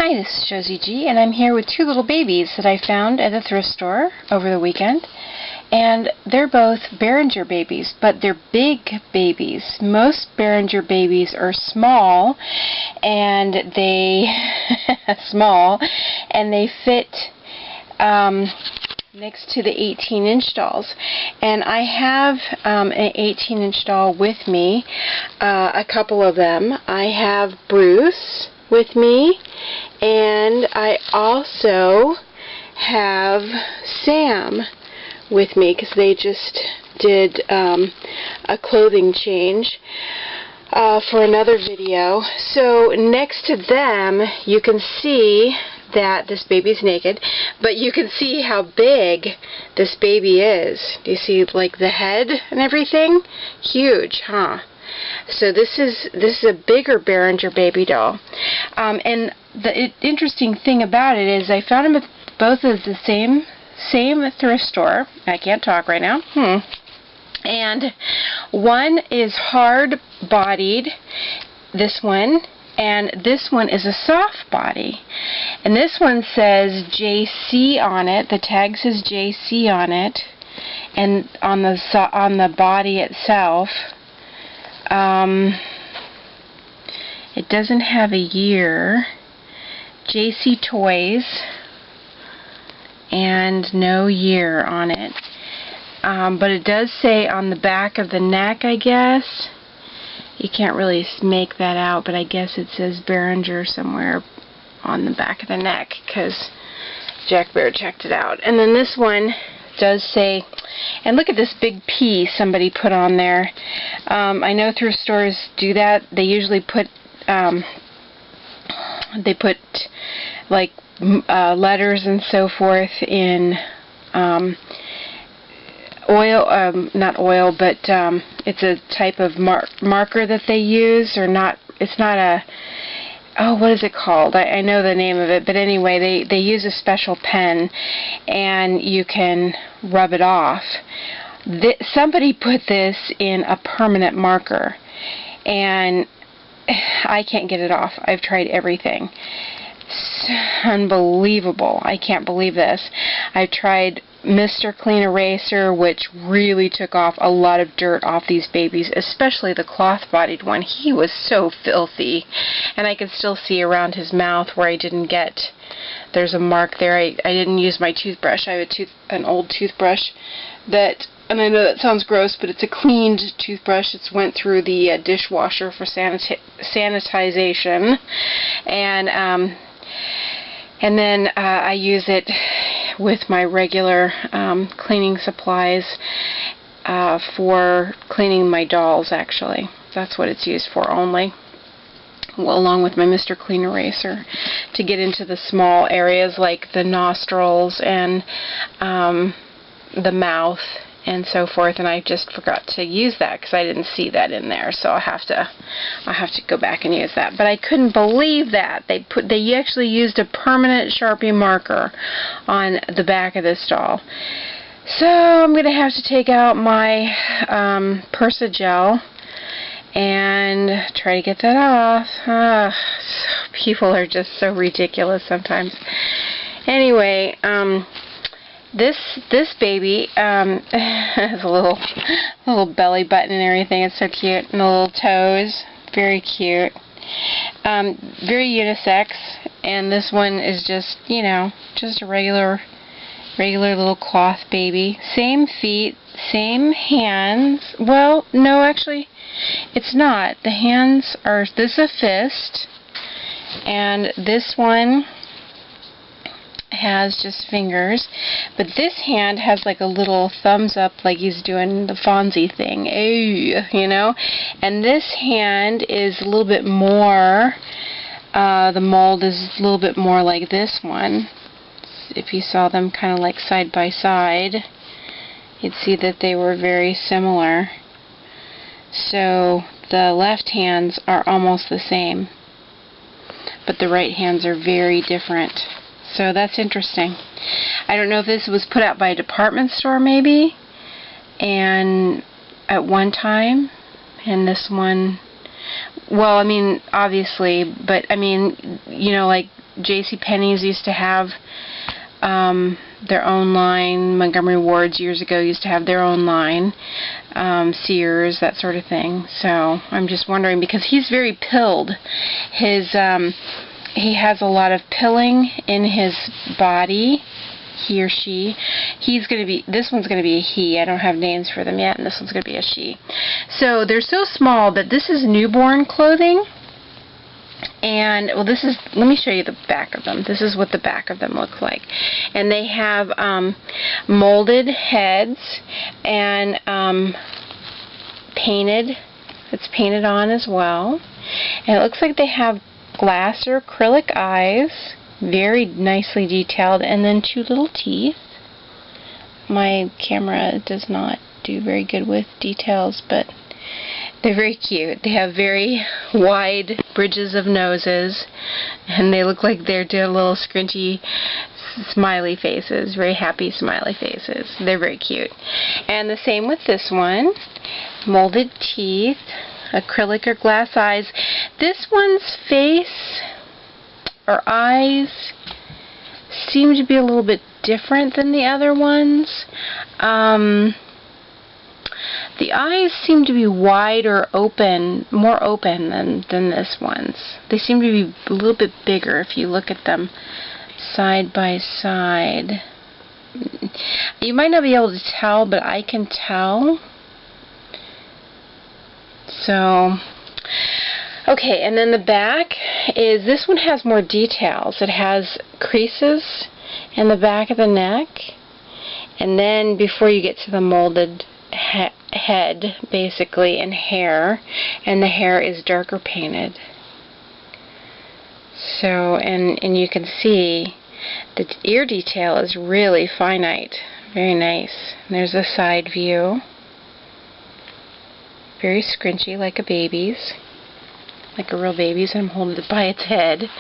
Hi, this is Josie G, and I'm here with two little babies that I found at a thrift store over the weekend. And they're both Berenger babies, but they're big babies. Most Berenger babies are small, and they fit next to the 18-inch dolls. And I have an 18-inch doll with me, a couple of them. I have Bruce with me, and I also have Sam with me because they just did a clothing change for another video. So next to them you can see that this baby's naked, but you can see how big this baby is. Do you see like the head and everything? Huge, huh? So this is a bigger Berenger baby doll. And the interesting thing about it is I found them both at the same thrift store. I can't talk right now. And one is hard-bodied, this one, and this one is a soft body. And this one says JC on it. The tag says JC on it, and on the body itself. It doesn't have a year. JC Toys, and no year on it. But it does say on the back of the neck, I guess. You can't really make that out, but I guess it says Berenger somewhere on the back of the neck because Jack Bear checked it out. And then this one does say, and look at this big P somebody put on there. I know thrift stores do that. They usually put like letters and so forth in oil, not oil, but it's a type of marker that they use, or not. It's not a. Oh, what is it called? I know the name of it, but anyway, they use a special pen, and you can rub it off. Somebody put this in a permanent marker, and I can't get it off. I've tried everything. It's unbelievable. I can't believe this. I've tried Mr. Clean Eraser, which really took off a lot of dirt off these babies, especially the cloth-bodied one. He was so filthy, and I could still see around his mouth where I didn't get, there's a mark there. I didn't use my toothbrush. I have an old toothbrush that, and I know that sounds gross, but it's a cleaned toothbrush. It's went through the dishwasher for sanitization, and then I use it with my regular cleaning supplies for cleaning my dolls, actually. That's what it's used for only. Well, along with my Mr. Clean Eraser, to get into the small areas like the nostrils and the mouth and so forth, and I just forgot to use that because I didn't see that in there, so I'll have to go back and use that. But I couldn't believe that they actually used a permanent Sharpie marker on the back of this doll. So I'm gonna have to take out my Persa gel and try to get that off. People are just so ridiculous sometimes. Anyway, This baby has a little belly button and everything. It's so cute, and the little toes, very cute. Very unisex, and this one is just, you know, just a regular little cloth baby. Same feet, same hands. Well, no, actually, it's not. The hands are. This is a fist, and this one has just fingers, but this hand has like a little thumbs up, like he's doing the Fonzie thing, you know. And this hand is a little bit more, the mold is a little bit more like this one. If you saw them kind of like side by side, you'd see that they were very similar. So the left hands are almost the same, but the right hands are very different. So that's interesting. I don't know if this was put out by a department store maybe, and at one time, and this one, well, I mean, obviously, but I mean, you know, like JCPenney's used to have their own line. Montgomery Ward's years ago used to have their own line. Sears, that sort of thing. So I'm just wondering, because he's very pilled. He has a lot of pilling in his body. He or she. This one's going to be a he. I don't have names for them yet, and this one's going to be a she. So they're so small, but this is newborn clothing. And, well, let me show you the back of them. This is what the back of them looks like. And they have molded heads and painted. It's painted on as well. And it looks like they have glass or acrylic eyes. Very nicely detailed. And then 2 little teeth. My camera does not do very good with details, but they're very cute. They have very wide bridges of noses, and they look like they're doing little scrunchy smiley faces, very happy smiley faces. They're very cute. And the same with this one. Molded teeth, acrylic or glass eyes. This one's face or eyes seem to be a little bit different than the other ones. The eyes seem to be wide or open, more open than this one's. They seem to be a little bit bigger if you look at them side by side. You might not be able to tell, but I can tell. So, okay, and then the back is, this one has more details. It has creases in the back of the neck, and then before you get to the molded head, basically, and hair, and the hair is darker painted. So, and you can see the ear detail is really finite. Very nice. And there's a side view. Very scrunchy, like a baby's. Like a real baby's, and I'm holding it by its head.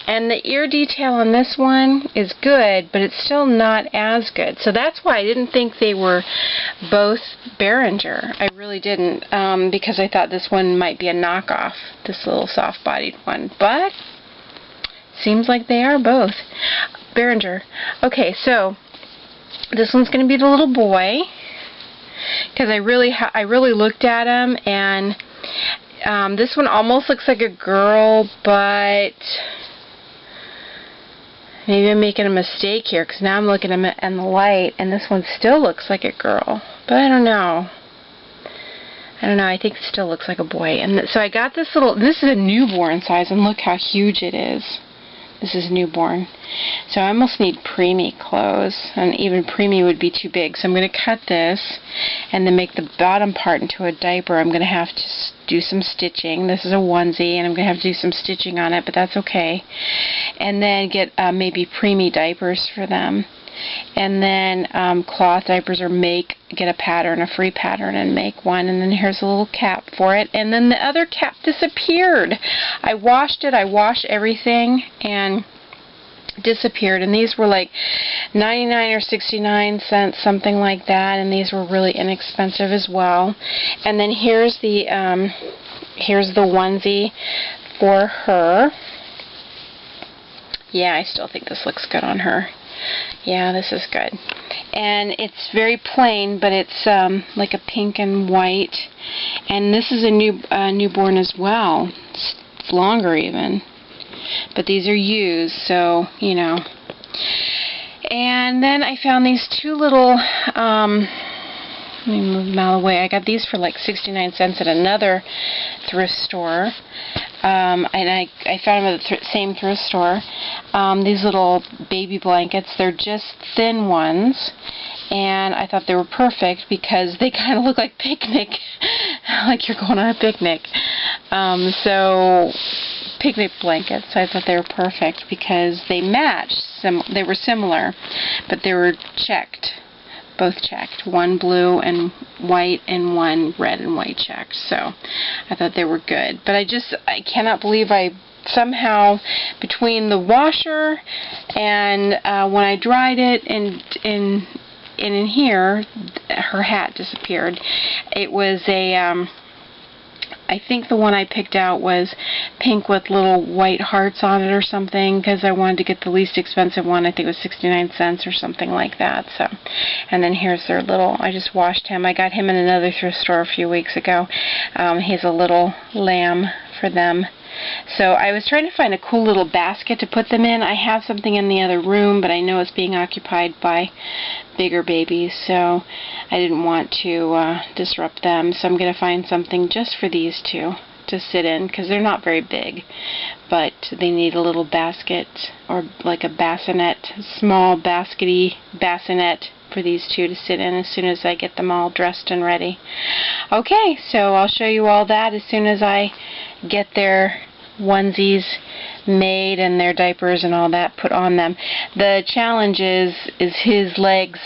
And the ear detail on this one is good, but it's still not as good. So that's why I didn't think they were both Berenger. I really didn't, because I thought this one might be a knockoff, this little soft-bodied one. But seems like they are both Berenger. Okay, so this one's going to be the little boy, because I really looked at him, and this one almost looks like a girl, but maybe I'm making a mistake here, because now I'm looking at him in the light, and this one still looks like a girl. But I don't know. I think it still looks like a boy. And so I got this is a newborn size, and look how huge it is. This is newborn. So I almost need preemie clothes, and even preemie would be too big. So I'm going to cut this and then make the bottom part into a diaper. I'm going to have to do some stitching. This is a onesie, and I'm going to have to do some stitching on it, but that's okay. And then get maybe preemie diapers for them. And then cloth diapers, or get a pattern, a free pattern, and make one. And then here's a little cap for it. And then the other cap disappeared. I washed it. I washed everything, and disappeared. And these were like 99 or 69 cents, something like that. And these were really inexpensive as well. And then here's the onesie for her. Yeah, I still think this looks good on her. Yeah, this is good. And it's very plain, but it's like a pink and white. And this is a newborn as well. It's longer even. But these are used, so, you know. And then I found these 2 little, let me move them out of the way. I got these for like 69 cents at another thrift store. And I found them at the same thrift store. These little baby blankets, they're just thin ones, and I thought they were perfect because they kind of look like picnic, like you're going on a picnic. So picnic blankets, I thought they were perfect because they matched. They were similar, but they were checked. Both checked. One blue and white and one red and white checked. So I thought they were good. But I cannot believe I somehow, between the washer and when I dried it and in here, her hat disappeared. It was a I think the one I picked out was pink with little white hearts on it or something, because I wanted to get the least expensive one. I think it was 69 cents or something like that. So, and then here's their little, I just washed him. I got him in another thrift store a few weeks ago. He's a little lamb for them. So I was trying to find a cool little basket to put them in. I have something in the other room, but I know it's being occupied by bigger babies, so I didn't want to disrupt them. So I'm going to find something just for these two to sit in, because they're not very big, but they need a little basket, or like a bassinet, small baskety bassinet for these two to sit in as soon as I get them all dressed and ready. Okay, so I'll show you all that as soon as I get their onesies made and their diapers and all that put on them. The challenge is his legs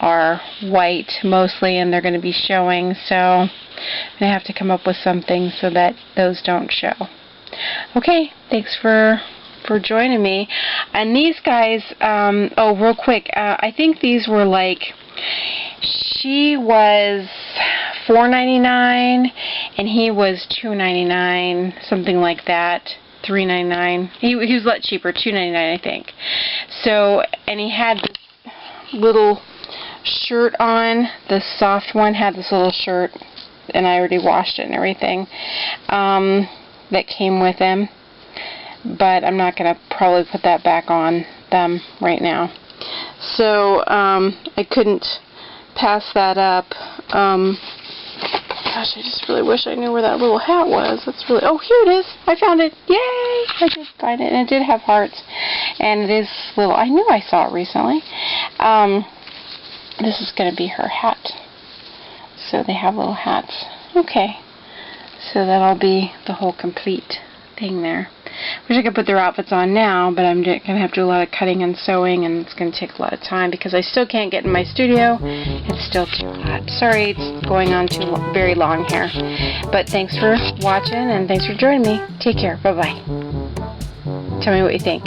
are white mostly, and they're going to be showing, so I'm going to have to come up with something so that those don't show. Okay, thanks for joining me. And these guys, oh, real quick, I think these were like, she was $4.99 and he was $2.99, something like that. $3.99. He was a lot cheaper, $2.99 I think. So, and he had this little shirt on. The soft one had this little shirt, and I already washed it and everything, that came with him. But I'm not going to probably put that back on them right now. So, I couldn't pass that up. Gosh, I just really wish I knew where that little hat was. That's really, oh, here it is. I found it. Yay! I did find it, and it did have hearts. And it is little, I knew I saw it recently. This is going to be her hat. So they have little hats. Okay. So that'll be the whole complete thing there. Wish I could put their outfits on now, but I'm going to have to do a lot of cutting and sewing, and it's going to take a lot of time because I still can't get in my studio. It's still too hot. Sorry it's going on very long here. But thanks for watching, and thanks for joining me. Take care. Bye-bye. Tell me what you think.